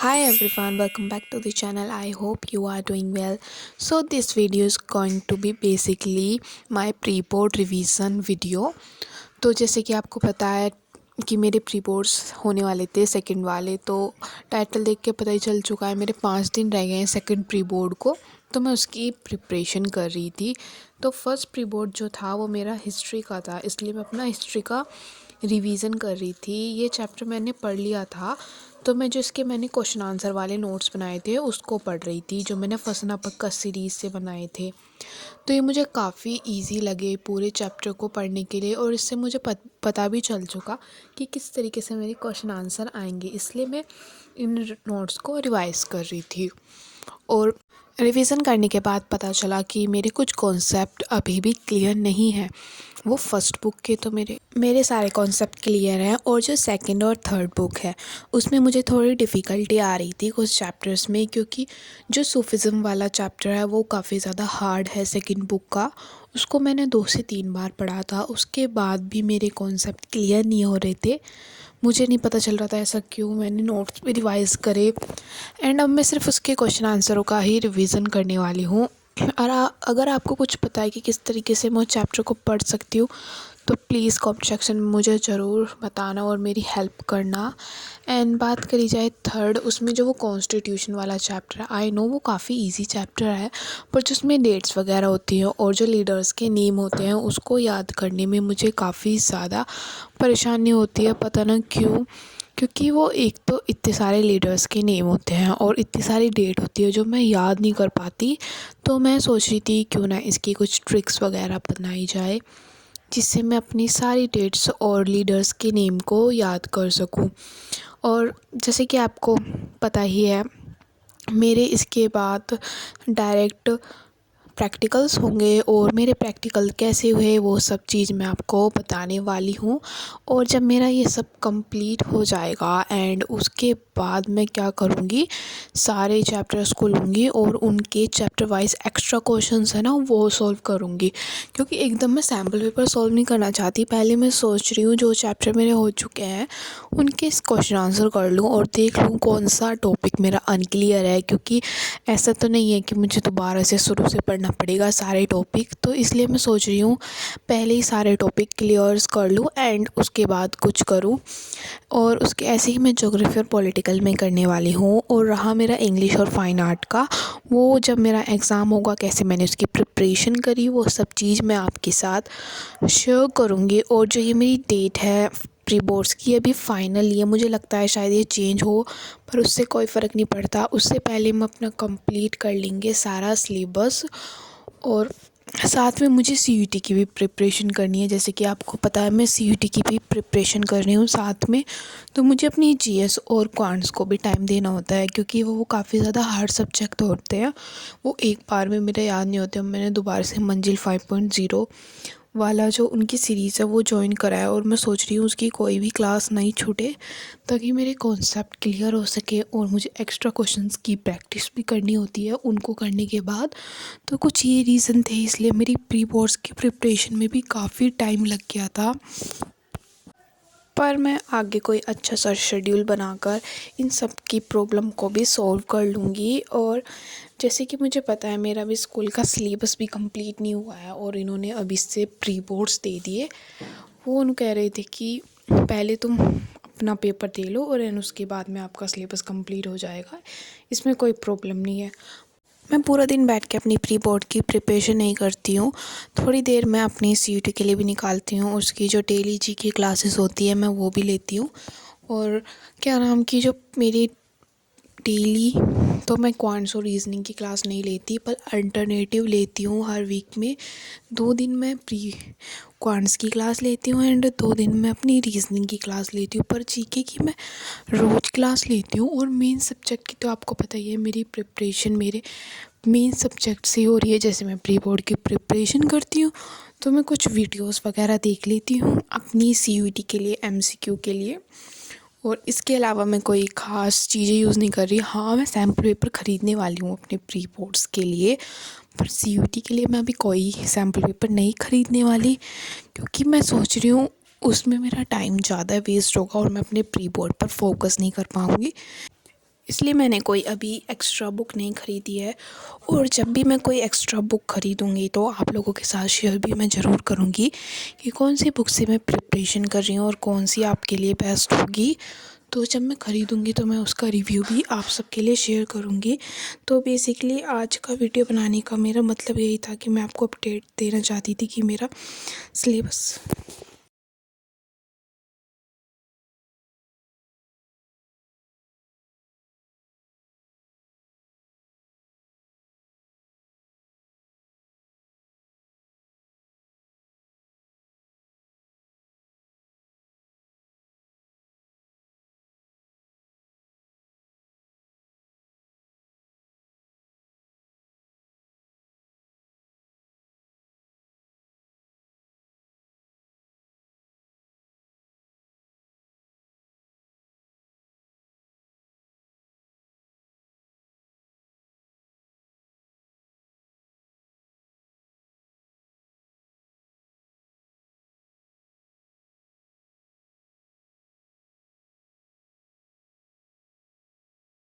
Hi everyone, welcome back to the channel. I hope you are doing well. So this video is going to be basically my pre-board revision video. तो जैसे कि आपको पता है कि मेरे pre boards होने वाले थे सेकंड वाले, तो टाइटल देख के पता ही चल चुका है मेरे 5 दिन रह गए हैं सेकंड प्री बोर्ड को। तो मैं उसकी प्रिपरेशन कर रही थी। तो फर्स्ट प्री बोर्ड जो था वो मेरा हिस्ट्री का था, इसलिए मैं अपना हिस्ट्री का रिवीजन कर रही थी। ये चैप्टर मैंने पढ़ लिया था, तो मैं जो इसके मैंने क्वेश्चन आंसर वाले नोट्स बनाए थे उसको पढ़ रही थी, जो मैंने फसना पक्का सीरीज़ से बनाए थे। तो ये मुझे काफ़ी इजी लगे पूरे चैप्टर को पढ़ने के लिए, और इससे मुझे पता भी चल चुका कि किस तरीके से मेरे क्वेश्चन आंसर आएंगे, इसलिए मैं इन नोट्स को रिवाइज़ कर रही थी। और रिवीजन करने के बाद पता चला कि मेरे कुछ कॉन्सेप्ट अभी भी क्लियर नहीं है। वो फर्स्ट बुक के तो मेरे सारे कॉन्सेप्ट क्लियर हैं, और जो सेकंड और थर्ड बुक है उसमें मुझे थोड़ी डिफ़िकल्टी आ रही थी कुछ चैप्टर्स में, क्योंकि जो सूफिज़्म वाला चैप्टर है वो काफ़ी ज़्यादा हार्ड है सेकंड बुक का। उसको मैंने 2 से 3 बार पढ़ा था, उसके बाद भी मेरे कॉन्सेप्ट क्लियर नहीं हो रहे थे। मुझे नहीं पता चल रहा था ऐसा क्यों। मैंने नोट्स भी रिवाइज़ करे, एंड अब मैं सिर्फ उसके क्वेश्चन आंसरों का ही रिवीजन करने वाली हूँ। और अगर आपको कुछ पता है कि किस तरीके से मैं चैप्टर को पढ़ सकती हूँ, तो प्लीज़ कमेंट सेक्शन में मुझे ज़रूर बताना और मेरी हेल्प करना। एंड बात करी जाए थर्ड, उसमें जो वो कॉन्स्टिट्यूशन वाला चैप्टर है, आई नो वो काफ़ी इजी चैप्टर है, पर जो उसमें डेट्स वगैरह होती हैं और जो लीडर्स के नेम होते हैं उसको याद करने में मुझे काफ़ी ज़्यादा परेशानी होती है। पता ना क्यों, क्योंकि वो एक तो इतने सारे लीडर्स के नेम होते हैं और इतनी सारी डेट होती है जो मैं याद नहीं कर पाती। तो मैं सोच रही थी क्यों ना इसकी कुछ ट्रिक्स वगैरह बनाई जाए, जिससे मैं अपनी सारी डेट्स और लीडर्स के नेम को याद कर सकूं। और जैसे कि आपको पता ही है, मेरे इसके बाद डायरेक्ट प्रैक्टिकल्स होंगे, और मेरे प्रैक्टिकल कैसे हुए वो सब चीज़ मैं आपको बताने वाली हूँ। और जब मेरा ये सब कंप्लीट हो जाएगा एंड उसके बाद मैं क्या करूँगी, सारे चैप्टर्स को लूँगी और उनके चैप्टर वाइज एक्स्ट्रा क्वेश्चंस है ना वो सॉल्व करूँगी। क्योंकि एकदम मैं सैम्पल पेपर सॉल्व नहीं करना चाहती। पहले मैं सोच रही हूँ जो चैप्टर मेरे हो चुके हैं उनके क्वेश्चन आंसर कर लूँ और देख लूँ कौन सा टॉपिक मेरा अनक्लियर है, क्योंकि ऐसा तो नहीं है कि मुझे दोबारा से शुरू से पढ़ना पड़ेगा सारे टॉपिक। तो इसलिए मैं सोच रही हूँ पहले ही सारे टॉपिक क्लियर्स कर लूँ एंड उसके बाद कुछ करूँ। और उसके ऐसे ही मैं ज्योग्राफी और पॉलिटिकल में करने वाली हूँ। और रहा मेरा इंग्लिश और फाइन आर्ट का, वो जब मेरा एग्ज़ाम होगा कैसे मैंने उसकी प्रिपरेशन करी वो सब चीज़ मैं आपके साथ शेयर करूँगी। और जो ये मेरी डेट है प्री बोर्ड्स की, अभी फाइनल है, मुझे लगता है शायद ये चेंज हो, पर उससे कोई फ़र्क नहीं पड़ता। उससे पहले हम अपना कंप्लीट कर लेंगे सारा सिलेबस। और साथ में मुझे सीयूईटी की भी प्रिपरेशन करनी है। जैसे कि आपको पता है मैं सीयूईटी की भी प्रिपरेशन कर रही हूँ साथ में। तो मुझे अपनी जीएस और क्वांट्स को भी टाइम देना होता है, क्योंकि वो काफ़ी ज़्यादा हार्ड सब्जेक्ट होते हैं। वो एक बार में मेरे याद नहीं होते। मैंने दोबारा से मंजिल 5.0 वाला जो उनकी सीरीज़ है वो ज्वाइन करा है, और मैं सोच रही हूँ उसकी कोई भी क्लास नहीं छूटे, ताकि मेरे कॉन्सेप्ट क्लियर हो सके। और मुझे एक्स्ट्रा क्वेश्चंस की प्रैक्टिस भी करनी होती है उनको करने के बाद। तो कुछ ये रीज़न थे, इसलिए मेरी प्री बोर्ड्स की प्रिपरेशन में भी काफ़ी टाइम लग गया था। पर मैं आगे कोई अच्छा सा शेड्यूल बनाकर इन सब की प्रॉब्लम को भी सॉल्व कर लूँगी। और जैसे कि मुझे पता है मेरा भी स्कूल का सिलेबस भी कंप्लीट नहीं हुआ है, और इन्होंने अभी से प्री बोर्ड्स दे दिए। वो उन कह रहे थे कि पहले तुम अपना पेपर दे लो और उसके बाद में आपका सिलेबस कंप्लीट हो जाएगा, इसमें कोई प्रॉब्लम नहीं है। मैं पूरा दिन बैठ के अपनी प्री बोर्ड की प्रिपरेशन नहीं करती हूँ, थोड़ी देर मैं अपनी सीयूईटी के लिए भी निकालती हूँ। उसकी जो डेली जी की क्लासेस होती है मैं वो भी लेती हूँ। और क्या नाम की जो मेरी डेली, तो मैं क्वांट्स और रीजनिंग की क्लास नहीं लेती, पर अल्टरनेटिव लेती हूँ हर वीक में। 2 दिन मैं प्री क्वांट्स की क्लास लेती हूँ एंड 2 दिन मैं अपनी रीजनिंग की क्लास लेती हूँ। पर जीके की मैं रोज़ क्लास लेती हूँ। और मेन सब्जेक्ट की तो आपको पता ही है, मेरी प्रिपरेशन मेरे मेन सब्जेक्ट से हो रही है। जैसे मैं प्री बोर्ड की प्रिपरेशन करती हूँ तो मैं कुछ वीडियोस वगैरह देख लेती हूँ अपनी सीयूईटी के लिए, एमसीक्यू के लिए। और इसके अलावा मैं कोई ख़ास चीज़ें यूज़ नहीं कर रही। हाँ, मैं सैम्पल पेपर ख़रीदने वाली हूँ अपने प्री बोर्ड्स के लिए, पर सीयूईटी के लिए मैं अभी कोई सैम्पल पेपर नहीं ख़रीदने वाली, क्योंकि मैं सोच रही हूँ उसमें मेरा टाइम ज़्यादा वेस्ट होगा और मैं अपने प्री बोर्ड पर फोकस नहीं कर पाऊँगी। इसलिए मैंने कोई अभी एक्स्ट्रा बुक नहीं ख़रीदी है। और जब भी मैं कोई एक्स्ट्रा बुक ख़रीदूँगी तो आप लोगों के साथ शेयर भी मैं ज़रूर करूँगी कि कौन सी बुक से मैं प्रिपरेशन कर रही हूँ और कौन सी आपके लिए बेस्ट होगी। तो जब मैं ख़रीदूँगी तो मैं उसका रिव्यू भी आप सबके लिए शेयर करूँगी। तो बेसिकली आज का वीडियो बनाने का मेरा मतलब यही था कि मैं आपको अपडेट देना चाहती थी कि मेरा सिलेबस